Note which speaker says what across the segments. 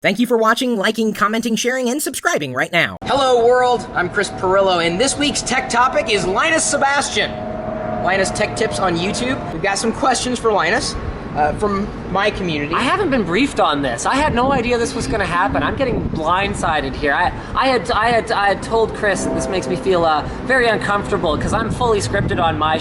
Speaker 1: Thank you for watching, liking, commenting, sharing, and subscribing right now.
Speaker 2: Hello world, I'm Chris Pirillo, and this week's tech topic is Linus Sebastian. Linus Tech Tips on YouTube. We've got some questions for Linus from my community.
Speaker 3: I haven't been briefed on this. I had no idea this was going to happen. I'm getting blindsided here. I had told Chris that this makes me feel very uncomfortable because I'm fully scripted on my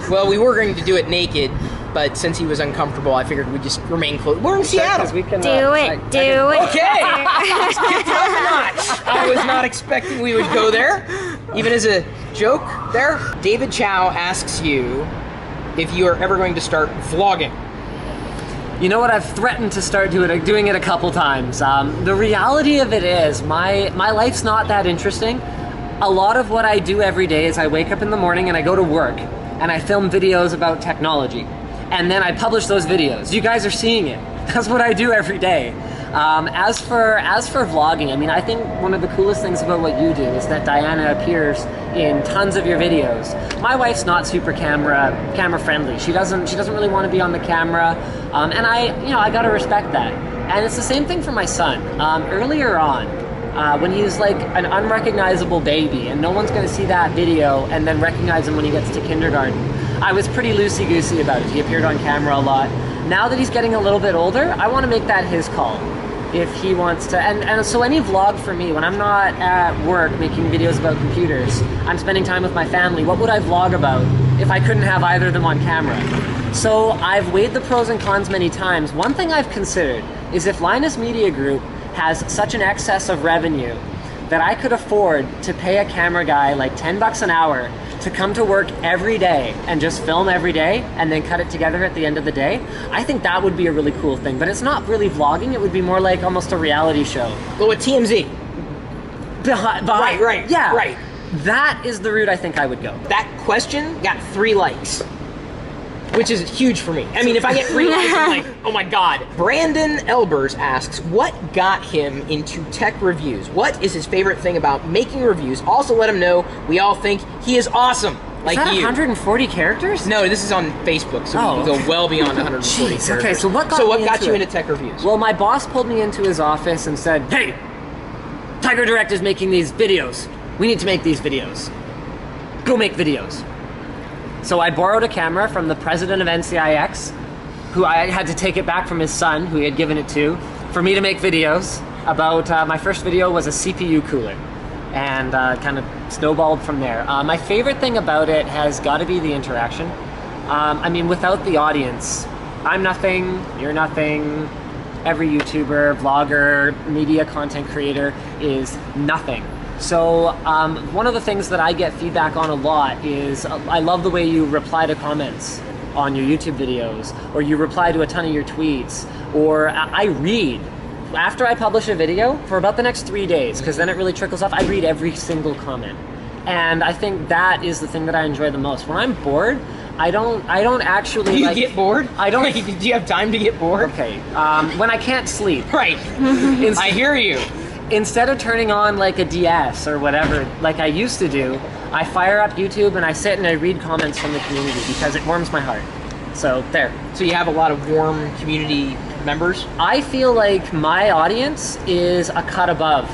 Speaker 2: Well, we were going to do it naked, but since he was uncomfortable, I figured we'd just remain close. We're in Seattle.
Speaker 3: We can,
Speaker 4: do it.
Speaker 2: Okay, let's kick it up a notch. I was not expecting we would go there, even as a joke there. David Chow asks you if you are ever going to start vlogging.
Speaker 3: You know what? I've threatened to start doing it a couple times. The reality of it is, my life's not that interesting. A lot of what I do every day is I wake up in the morning and I go to work and I film videos about technology. And then I publish those videos. You guys are seeing it. That's what I do every day. As for vlogging, I mean, I think one of the coolest things about what you do is that Diana appears in tons of your videos. My wife's not super camera friendly. She doesn't really want to be on the camera, and I gotta respect that. And it's the same thing for my son. Earlier on, when he was like an unrecognizable baby, and no one's gonna see that video and then recognize him when he gets to kindergarten, I was pretty loosey-goosey about it. He appeared on camera a lot. Now that he's getting a little bit older, I want to make that his call. If he wants to, and so any vlog for me, when I'm not at work making videos about computers, I'm spending time with my family, what would I vlog about if I couldn't have either of them on camera? So I've weighed the pros and cons many times. One thing I've considered is if Linus Media Group has such an excess of revenue that I could afford to pay a camera guy like $10 an hour to come to work every day and just film every day and then cut it together at the end of the day, I think that would be a really cool thing. But it's not really vlogging, it would be more like almost a reality show.
Speaker 2: Well, with TMZ. Right.
Speaker 3: Yeah.
Speaker 2: Right.
Speaker 3: That is the route I think I would go.
Speaker 2: That question got 3 likes, which is huge for me. I mean, if I get 3 likes, I'm like, oh my god. Brandon Elbers asks, what got him into tech reviews? What is his favorite thing about making reviews? Also let him know we all think he is awesome, like you.
Speaker 3: Is that 140 characters?
Speaker 2: No, this is on Facebook, so we can go well beyond 140 characters.
Speaker 3: Okay, so what got
Speaker 2: you into tech reviews?
Speaker 3: Well, my boss pulled me into his office and said, hey, Tiger Direct is making these videos. We need to make these videos. Go make videos. So I borrowed a camera from the president of NCIX, who I had to take it back from his son, who he had given it to, for me to make videos about, my first video was a CPU cooler, and kind of snowballed from there. My favorite thing about it has got to be the interaction. I mean, without the audience, I'm nothing, you're nothing, every YouTuber, vlogger, media content creator is nothing. So one of the things that I get feedback on a lot is I love the way you reply to comments on your YouTube videos, or you reply to a ton of your tweets, or I read. After I publish a video, for about the next 3 days, because then it really trickles off, I read every single comment. And I think that is the thing that I enjoy the most. When I'm bored, I don't actually
Speaker 2: Do you get bored?
Speaker 3: I don't.
Speaker 2: Do you have time to get bored?
Speaker 3: Okay, when I can't sleep.
Speaker 2: Right. I hear you.
Speaker 3: Instead of turning on like a DS or whatever, like I used to do, I fire up YouTube and I sit and I read comments from the community because it warms my heart. So there.
Speaker 2: So you have a lot of warm community members?
Speaker 3: I feel like my audience is a cut above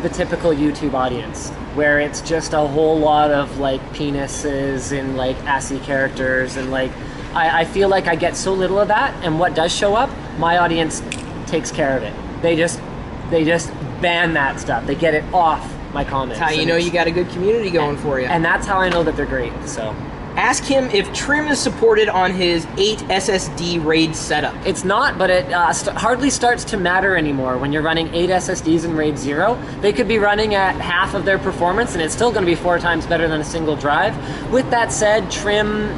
Speaker 3: the typical YouTube audience, where it's just a whole lot of like penises and like assy characters, and like I feel like I get so little of that, and what does show up, my audience takes care of it. They just ban that stuff. They get it off my comments.
Speaker 2: That's how you know you got a good community going for you.
Speaker 3: And that's how I know that they're great, so.
Speaker 2: Ask him if trim is supported on his 8 SSD RAID setup.
Speaker 3: It's not, but it hardly starts to matter anymore when you're running 8 SSDs in RAID 0. They could be running at half of their performance and it's still going to be 4 times better than a single drive. With that said, trim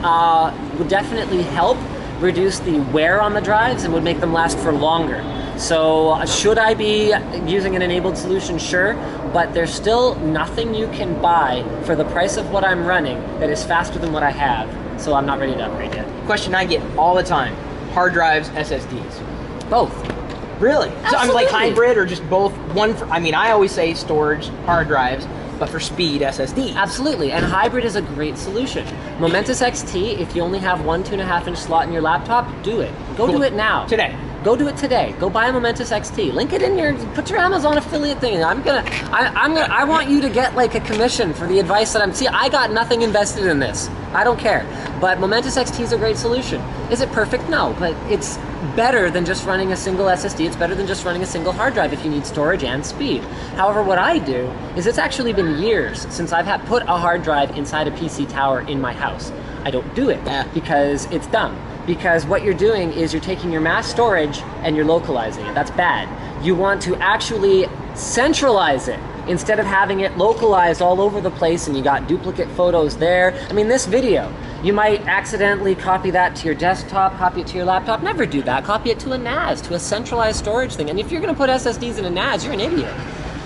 Speaker 3: would definitely help reduce the wear on the drives and would make them last for longer. So should I be using an enabled solution? Sure, but there's still nothing you can buy for the price of what I'm running that is faster than what I have, so I'm not ready to upgrade yet.
Speaker 2: Question I get all the time, hard drives, SSDs?
Speaker 3: Both.
Speaker 2: Really?
Speaker 3: Absolutely.
Speaker 2: So I'm like hybrid or just both? I mean, I always say storage, hard drives, but for speed, SSD.
Speaker 3: Absolutely, and hybrid is a great solution. Momentous XT, if you only have one 2.5-inch slot in your laptop, do it. Go do it now.
Speaker 2: Today.
Speaker 3: Go do it today. Go buy a Momentous XT. Link it in your, put your Amazon affiliate thing. I want you to get like a commission for the advice that see, I got nothing invested in this. I don't care. But Momentous XT is a great solution. Is it perfect? No, but it's better than just running a single SSD. It's better than just running a single hard drive if you need storage and speed. However, what I do is it's actually been years since I've put a hard drive inside a PC tower in my house. I don't do it because it's dumb. Because what you're doing is you're taking your mass storage and you're localizing it. That's bad. You want to actually centralize it instead of having it localized all over the place and you got duplicate photos there. I mean, this video, you might accidentally copy that to your desktop, copy it to your laptop. Never do that. Copy it to a NAS, to a centralized storage thing. And if you're going to put SSDs in a NAS, you're an idiot.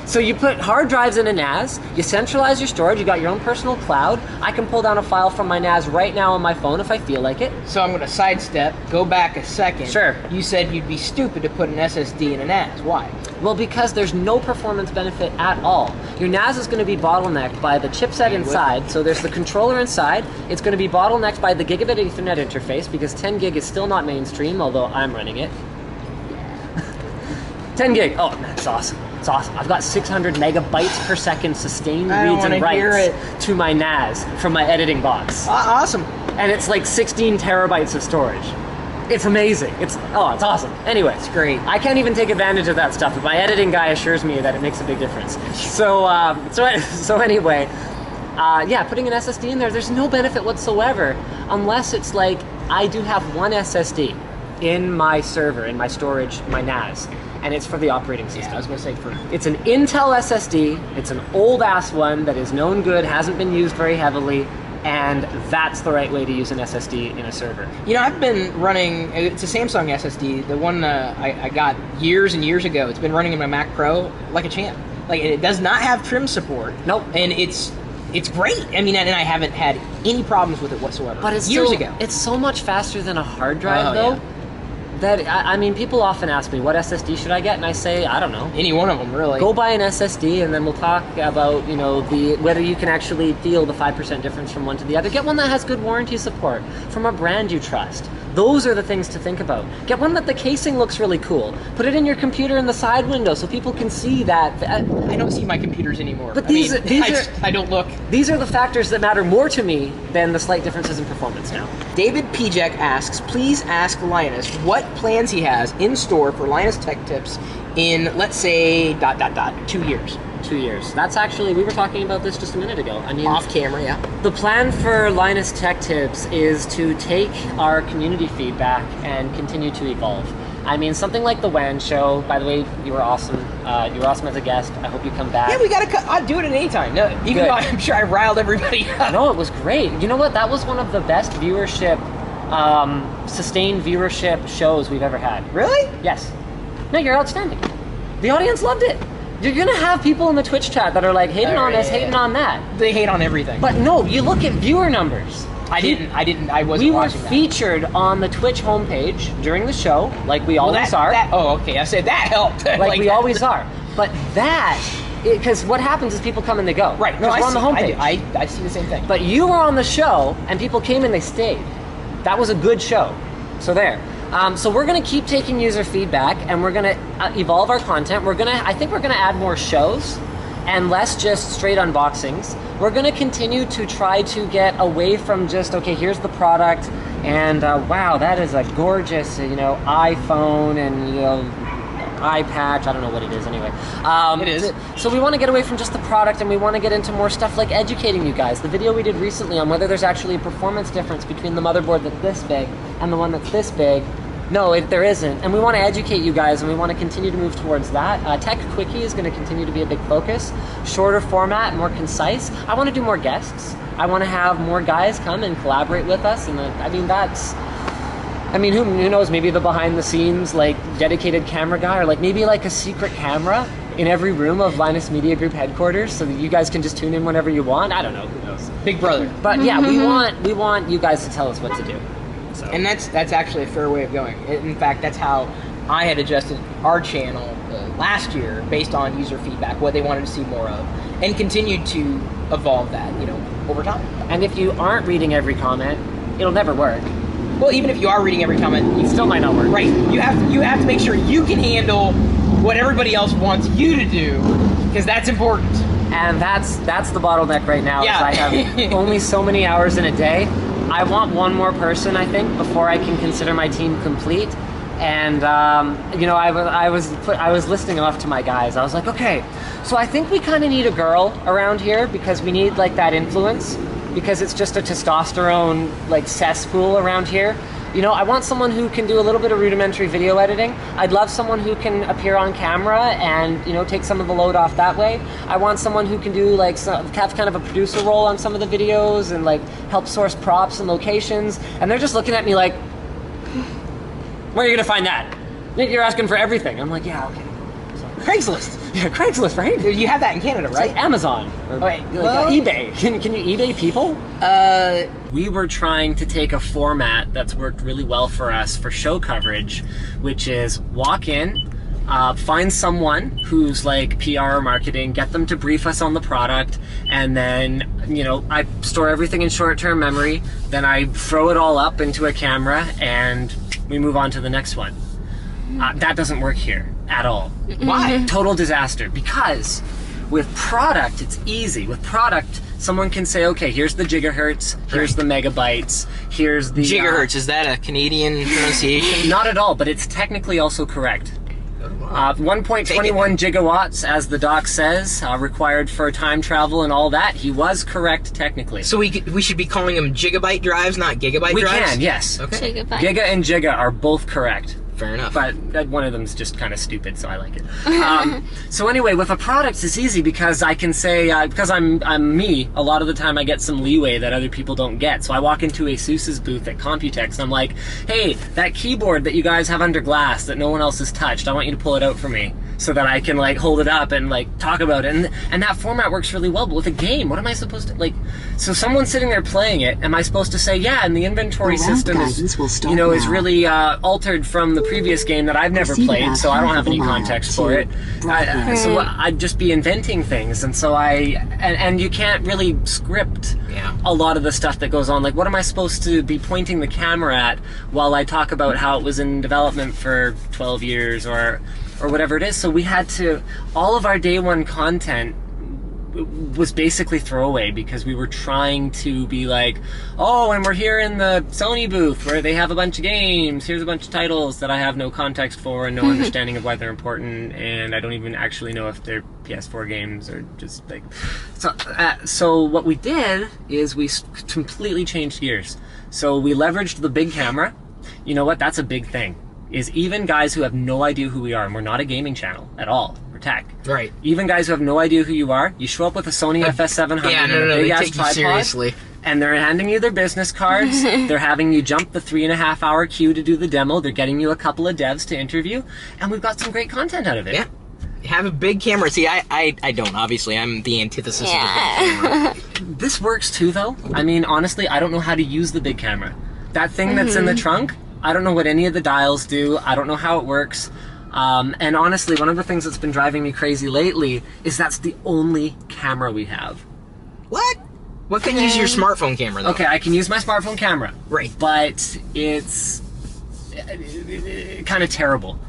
Speaker 3: So you put hard drives in a NAS, you centralize your storage, you got your own personal cloud. I can pull down a file from my NAS right now on my phone if I feel like it.
Speaker 2: So I'm going to sidestep, go back a second.
Speaker 3: Sure.
Speaker 2: You said you'd be stupid to put an SSD in a NAS. Why?
Speaker 3: Well, because there's no performance benefit at all. Your NAS is going to be bottlenecked by the chipset inside, so there's the controller inside. It's going to be bottlenecked by the gigabit Ethernet interface because 10 gig is still not mainstream, although I'm running it. 10 gig, oh, that's awesome. It's awesome. I've got 600 megabytes per second sustained reads and writes to my NAS from my editing box.
Speaker 2: Awesome.
Speaker 3: And it's like 16 terabytes of storage. It's amazing. It's awesome. Anyway,
Speaker 2: it's great.
Speaker 3: I can't even take advantage of that stuff, but my editing guy assures me that it makes a big difference. So anyway, yeah, putting an SSD in there, there's no benefit whatsoever unless it's like I do have one SSD in my server, in my storage, my NAS. And it's for the operating system.
Speaker 2: Yeah, I was going to say
Speaker 3: It's an Intel SSD. It's an old-ass one that is known good, hasn't been used very heavily, and that's the right way to use an SSD in a server.
Speaker 2: You know, I've been running, it's a Samsung SSD, the one I got years and years ago. It's been running in my Mac Pro like a champ. Like, it does not have trim support.
Speaker 3: Nope.
Speaker 2: And it's great. I mean, and I haven't had any problems with it whatsoever.
Speaker 3: But it's
Speaker 2: years ago.
Speaker 3: It's so much faster than a hard drive, though. Yeah. That, I mean, people often ask me, what SSD should I get? And I say, I don't know.
Speaker 2: Any one of them, really.
Speaker 3: Go buy an SSD, and then we'll talk about, you know, whether you can actually feel the 5% difference from one to the other. Get one that has good warranty support from a brand you trust. Those are the things to think about. Get one that the casing looks really cool. Put it in your computer in the side window so people can see that.
Speaker 2: I don't see my computers anymore.
Speaker 3: But
Speaker 2: I don't look.
Speaker 3: These are the factors that matter more to me than the slight differences in performance now.
Speaker 2: David Pijek asks, please ask Linus what plans he has in store for LinusTechTips in, let's say, ... 2 years.
Speaker 3: 2 years. That's actually, we were talking about this just a minute ago. I mean,
Speaker 2: off camera, yeah.
Speaker 3: The plan for LinusTechTips is to take our community feedback and continue to evolve. I mean, something like the WAN show, by the way, you were awesome. You were awesome as a guest. I hope you come back.
Speaker 2: Yeah, we gotta I'd do it at any time. No, even though I'm sure I riled everybody up.
Speaker 3: No, it was great. You know what? That was one of the best viewership, sustained viewership shows we've ever had.
Speaker 2: Really?
Speaker 3: Yes. No, you're outstanding. The audience loved it. You're gonna have people in the Twitch chat that are like hating on this, hating on that.
Speaker 2: They hate on everything.
Speaker 3: But no, you look at viewer numbers. I wasn't watching that. We were featured on the Twitch homepage during the show, like we always are.
Speaker 2: Oh, okay, I said that helped.
Speaker 3: like we always are. But because what happens is people come and they go.
Speaker 2: Right, no,
Speaker 3: we're on the homepage.
Speaker 2: I see the same thing.
Speaker 3: But you were on the show, and people came and they stayed. That was a good show. So there. So we're going to keep taking user feedback, and we're going to evolve our content. I think we're going to add more shows and less just straight unboxings. We're going to continue to try to get away from just, okay, here's the product, and wow, that is a gorgeous, iPhone and eye patch. I don't know what it is anyway.
Speaker 2: It is.
Speaker 3: So we want to get away from just the product, and we want to get into more stuff like educating you guys. The video we did recently on whether there's actually a performance difference between the motherboard that's this big and the one that's this big. No, there isn't. And we want to educate you guys, and we want to continue to move towards that. Tech Quickie is going to continue to be a big focus. Shorter format, more concise. I want to do more guests. I want to have more guys come and collaborate with us. And who knows, maybe the behind the scenes, like, dedicated camera guy, or like maybe like a secret camera in every room of Linus Media Group headquarters so that you guys can just tune in whenever you want. I don't know, who knows.
Speaker 2: Big brother.
Speaker 3: But yeah, we want you guys to tell us what to do. So.
Speaker 2: And that's actually a fair way of going. In fact, that's how I had adjusted our channel last year based on user feedback, what they wanted to see more of, and continued to evolve that, over time.
Speaker 3: And if you aren't reading every comment, it'll never work.
Speaker 2: Well, even if you are reading every comment, you
Speaker 3: Still might not work.
Speaker 2: Right. You have to make sure you can handle what everybody else wants you to do, because that's important.
Speaker 3: And that's the bottleneck right now.
Speaker 2: Yeah.
Speaker 3: Is I have only so many hours in a day. I want one more person, I think, before I can consider my team complete. And you know, I was listing off to my guys. I was like, okay, so I think we kind of need a girl around here because we need like that influence, because it's just a testosterone like cesspool around here. You know, I want someone who can do a little bit of rudimentary video editing. I'd love someone who can appear on camera and, you know, take some of the load off that way. I want someone who can do like have kind of a producer role on some of the videos and like help source props and locations. And they're just looking at me like, where are you gonna find that? You're asking for everything. I'm like, yeah, okay.
Speaker 2: Craigslist.
Speaker 3: Yeah, Craigslist, right?
Speaker 2: You have that in Canada,
Speaker 3: It's
Speaker 2: right?
Speaker 3: like Amazon. Or
Speaker 2: Wait,
Speaker 3: like,
Speaker 2: well-
Speaker 3: eBay. Can you eBay people? We were trying to take a format that's worked really well for us for show coverage, which is walk in, find someone who's like PR or marketing, get them to brief us on the product, and then, you know, I store everything in short-term memory, then I throw it all up into a camera, and we move on to the next one. That doesn't work here at all.
Speaker 2: Why?
Speaker 3: Total disaster. Because with product, it's easy. With product, someone can say, okay, here's the gigahertz, here's the megabytes, here's the...
Speaker 2: Gigahertz, is that a Canadian pronunciation?
Speaker 3: Not at all, but it's technically also correct. 1.21 gigawatts, as the doc says, required for time travel and all that. He was correct technically.
Speaker 2: So we should be calling them gigabyte drives, not gigabyte drives?
Speaker 3: We can, yes.
Speaker 2: Okay.
Speaker 3: Giga and giga are both correct.
Speaker 2: Fair enough.
Speaker 3: But one of them's just kind of stupid, so I like it. So anyway, with a product, it's easy because I can say, because I'm me, a lot of the time I get some leeway that other people don't get. So I walk into ASUS's booth at Computex and I'm like, hey, that keyboard that you guys have under glass that no one else has touched, I want you to pull it out for me so that I can like hold it up and like talk about it. And that format works really well, but with a game, what am I supposed to, like, so someone's sitting there playing it, am I supposed to say, yeah, and the inventory system is, you know, is really altered from the previous game that I've never played, so I don't have any context for it. So I'd just be inventing things, and so and you can't really script a lot of the stuff that goes on. Like, what am I supposed to be pointing the camera at while I talk about how it was in development for 12 years or whatever it is? So we had to, all of our day one content was basically throwaway because we were trying to be like, oh, and we're here in the Sony booth where they have a bunch of games, here's a bunch of titles that I have no context for and no understanding of why they're important, and I don't even actually know if they're PS4 games or just like, so what we did is we completely changed gears. So we leveraged the big camera. You know what, that's a big thing, is even guys who have no idea who we are, and we're not a gaming channel at all, we're tech. Right. Even guys who have no idea who you are, you show up with a Sony FS700 and a big ass tripod, seriously, and they're handing you their business cards, they're having you jump the 3.5 hour queue to do the demo, they're getting you a couple of devs to interview, and we've got some great content out of it. Yeah. Have a big camera. See, I don't, obviously. I'm the antithesis of the big camera. This works too, though. I mean, honestly, I don't know how to use the big camera. That thing that's in the trunk, I don't know what any of the dials do. I don't know how it works. And honestly, one of the things that's been driving me crazy lately is that's the only camera we have. What? What can you use your smartphone camera, though? Okay, I can use my smartphone camera. Right. But it's kind of terrible.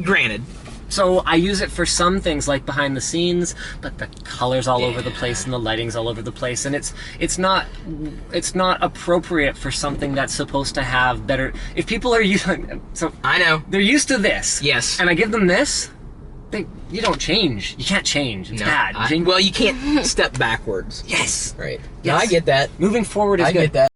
Speaker 3: Granted. So I use it for some things like behind the scenes, but the color's all over the place and the lighting's all over the place, and it's not appropriate for something that's supposed to have better. If people are using, so I know they're used to this, yes, and I give them this, you don't change. You can't change. It's bad. Well, you can't step backwards. Yes. Right. Yes. No, I get that. Moving forward is good. I get that.